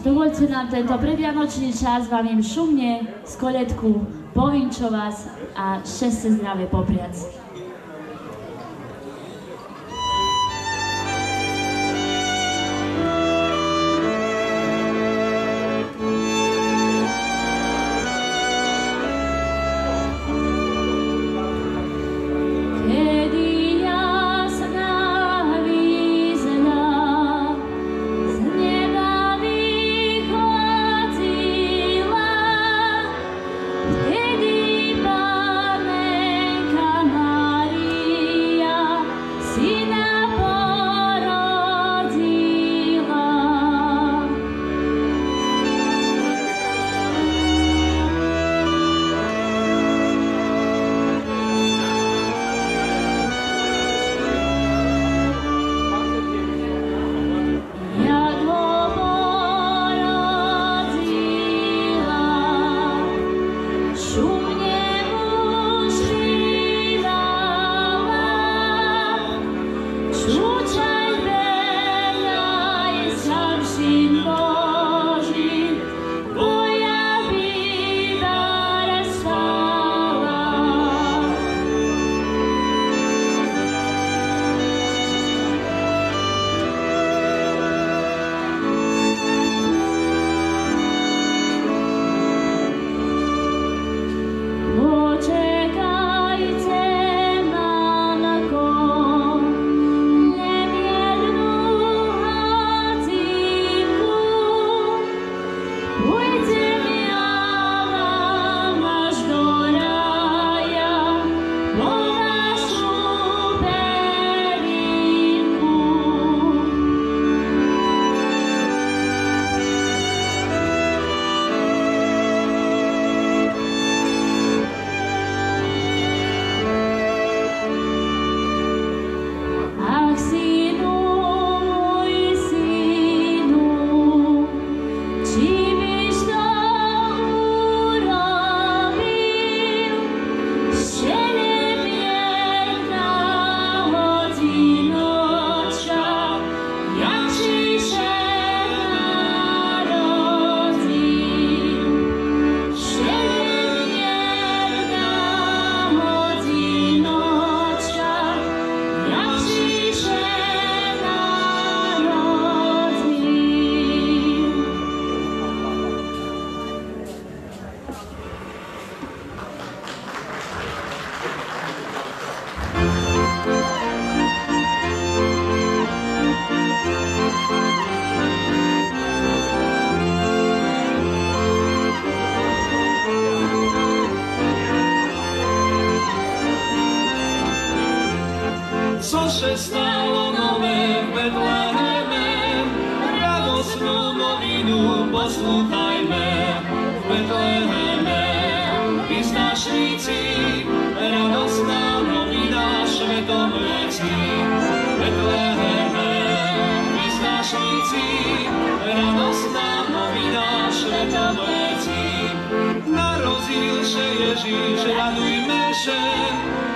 Dovoľte nám tento predvianočný čas vám im šumne z koľedku povinčovať a šťastie zdravie popriať. Cože stalo nové v Betleheme, radosnú novinu poslúchajme. V Betleheme vyznačníci, radosná novina svetom letí. V Betleheme vyznačníci, radosná novina svetom letí. Narodil sa Ježíš, radujme sa,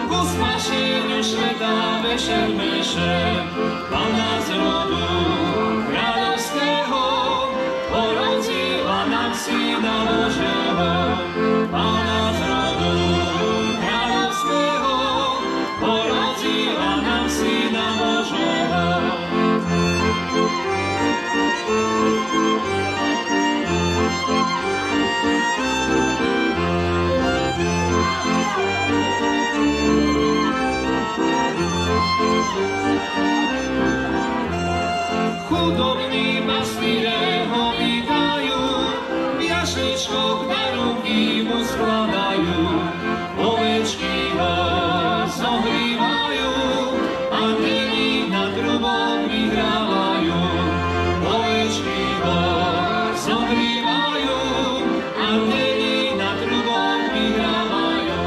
ku spaseniu sveta vešerme sa. Panna z rodu kráľovského porodila nám Syna Božieho. Panna z rodu kráľovského porodila nám Syna Božieho. Chudobní pastýre ho vítajú, v jašličkoch darunky mu skladajú. Ovečky ho zohrievajú, anjeli nad trubom vyhrávajú. Ovečky ho zohrievajú, anjeli nad trubom vyhrávajú.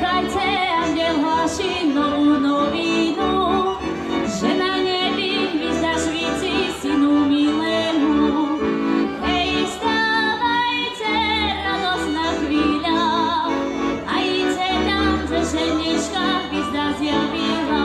Spievajte, anděl hláši novú novinu, že na nebi hviezda svíci synu milému. Hej, vstávajte, radosná chvíľa, a idte tam, že ženička hviezda zjavila.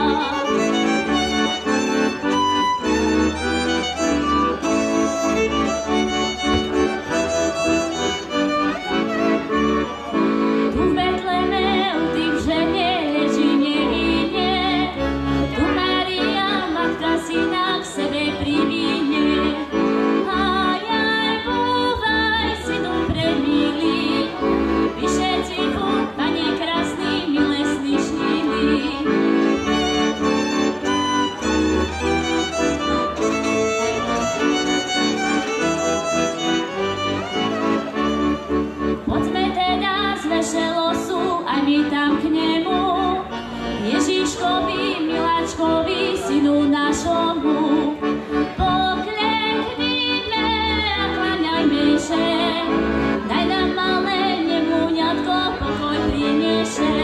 Ježiškovi, miláčkovi, synu našomu, pokleknime a kláňajme še, daj nám malé nemúňatko, pokoj prineše.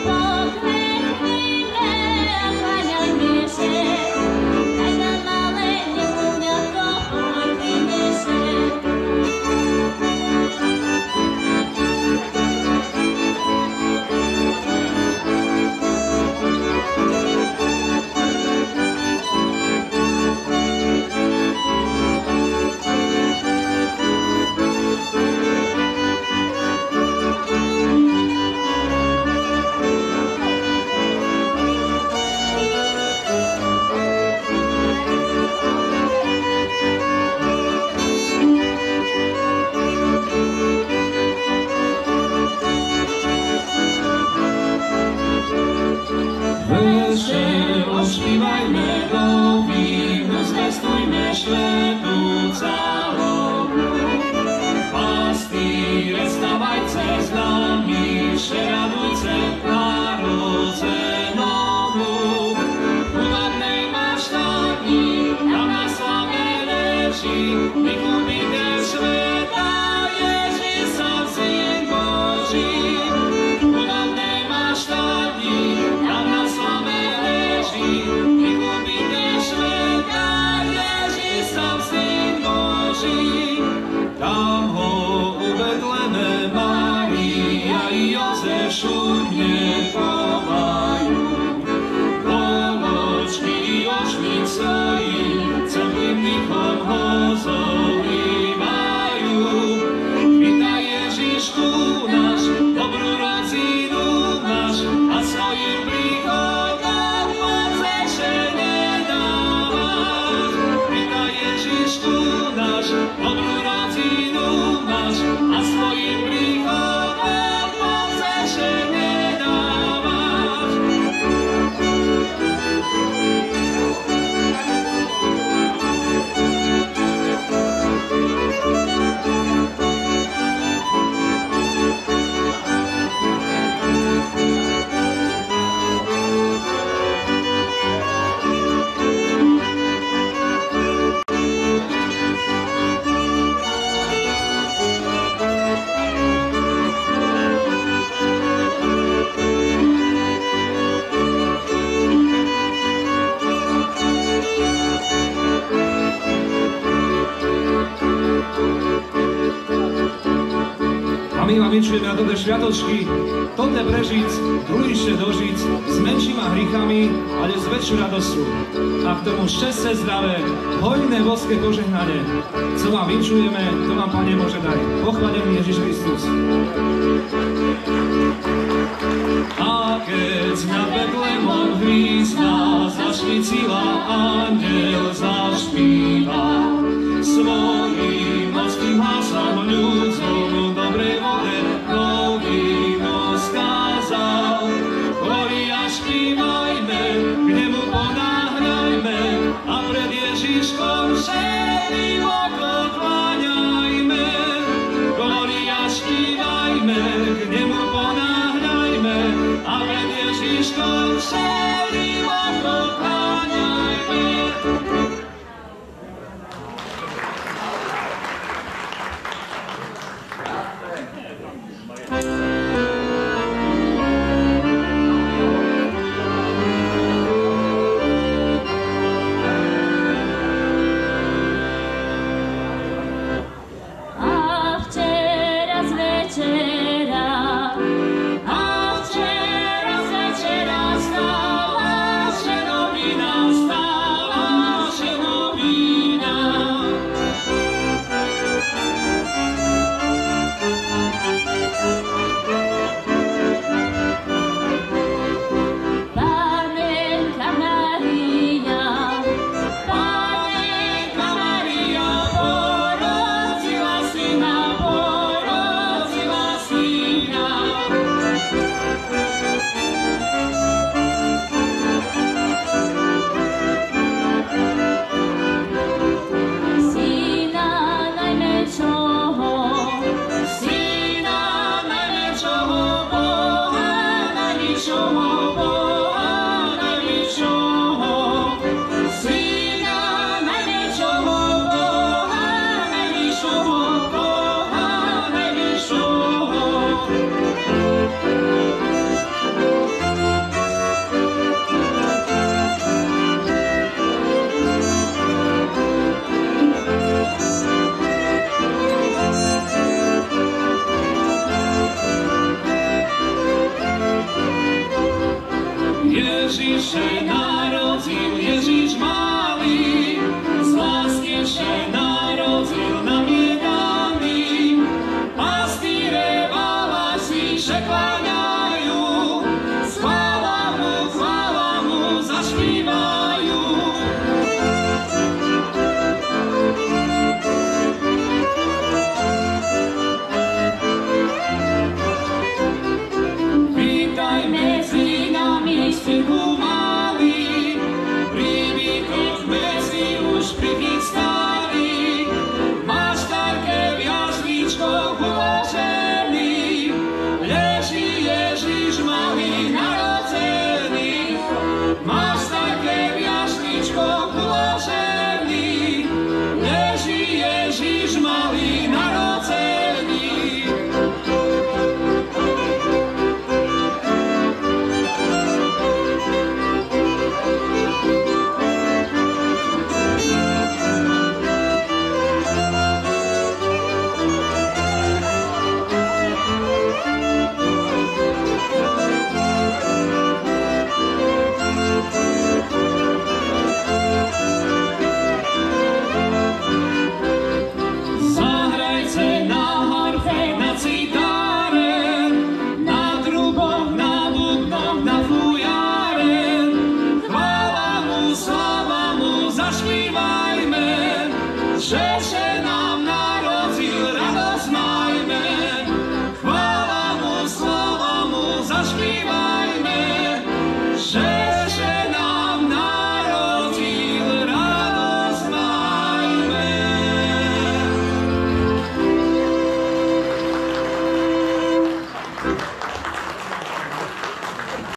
Pokleknime a kláňajme še, daj nám malé nemúňatko, pokoj prineše. Ospívajme novinu, zvestujme svetu zálohu. Pastýre, stávajte s nami, radujte narozenomu. Chudobnej maštani, tam na slave leží, vykúpite sveta, Ježiša, Syn Boží. Chudobnej maštani, tam na slave leží, vykúpite sveta, Ježiša, Syn Boží. Tam ho u Betleme Mária i Jozef šumne chovajú. Poločky očmi stojí, celým dýchom ho zolívajú. Vítaj Ježišku náš, dobrú rodzinu máš, a svojim príchodom potešenie dávaš. Vítaj Ježišku náš, dobrú rodzinu máš, a svojim príchodom potešenie dávaš. A my vám vyčujeme na toto sviatočky, tohle prežiť, druhýšte dožiť s menšíma hrichami, ale s väčšou radosťou. A k tomu šťastie, zdravé, hojné boské požehnanie. Co vám vyčujeme, to vám Pane môže dať. Pochválený Ježiš Kristus. A keď nad Betlémom hvízda zašvicila, anjel zašpíva svojím mocným hlasom ľudzom dobrej vole novinu skázal. Gloria, špívajme, k nemu ponáhľajme a pred Ježiškom všetkým pokláňajme. Gloria, špívajme, k nemu ponáhľajme a pred Ježiškom všetkým pokláňajme. Ježiše narodil, Ježiš malý, z lásky že narodil nám je daný. Pastýre valaši, že kláňajú, chvála mu zaspívajú. Vítaj medzi nami, synku malý, príbytok medzi už prichystali. Máš také v jaslíčkoch uložený, leží Ježiš malý narodený. Máš také v jaslíčkoch uložený, leží Ježiš malý narodený. Zahrajte na harfe, na citáre, na truboch, na bubnoch, na fujare. Chvála mu, sláva mu, zaspívajme, že nám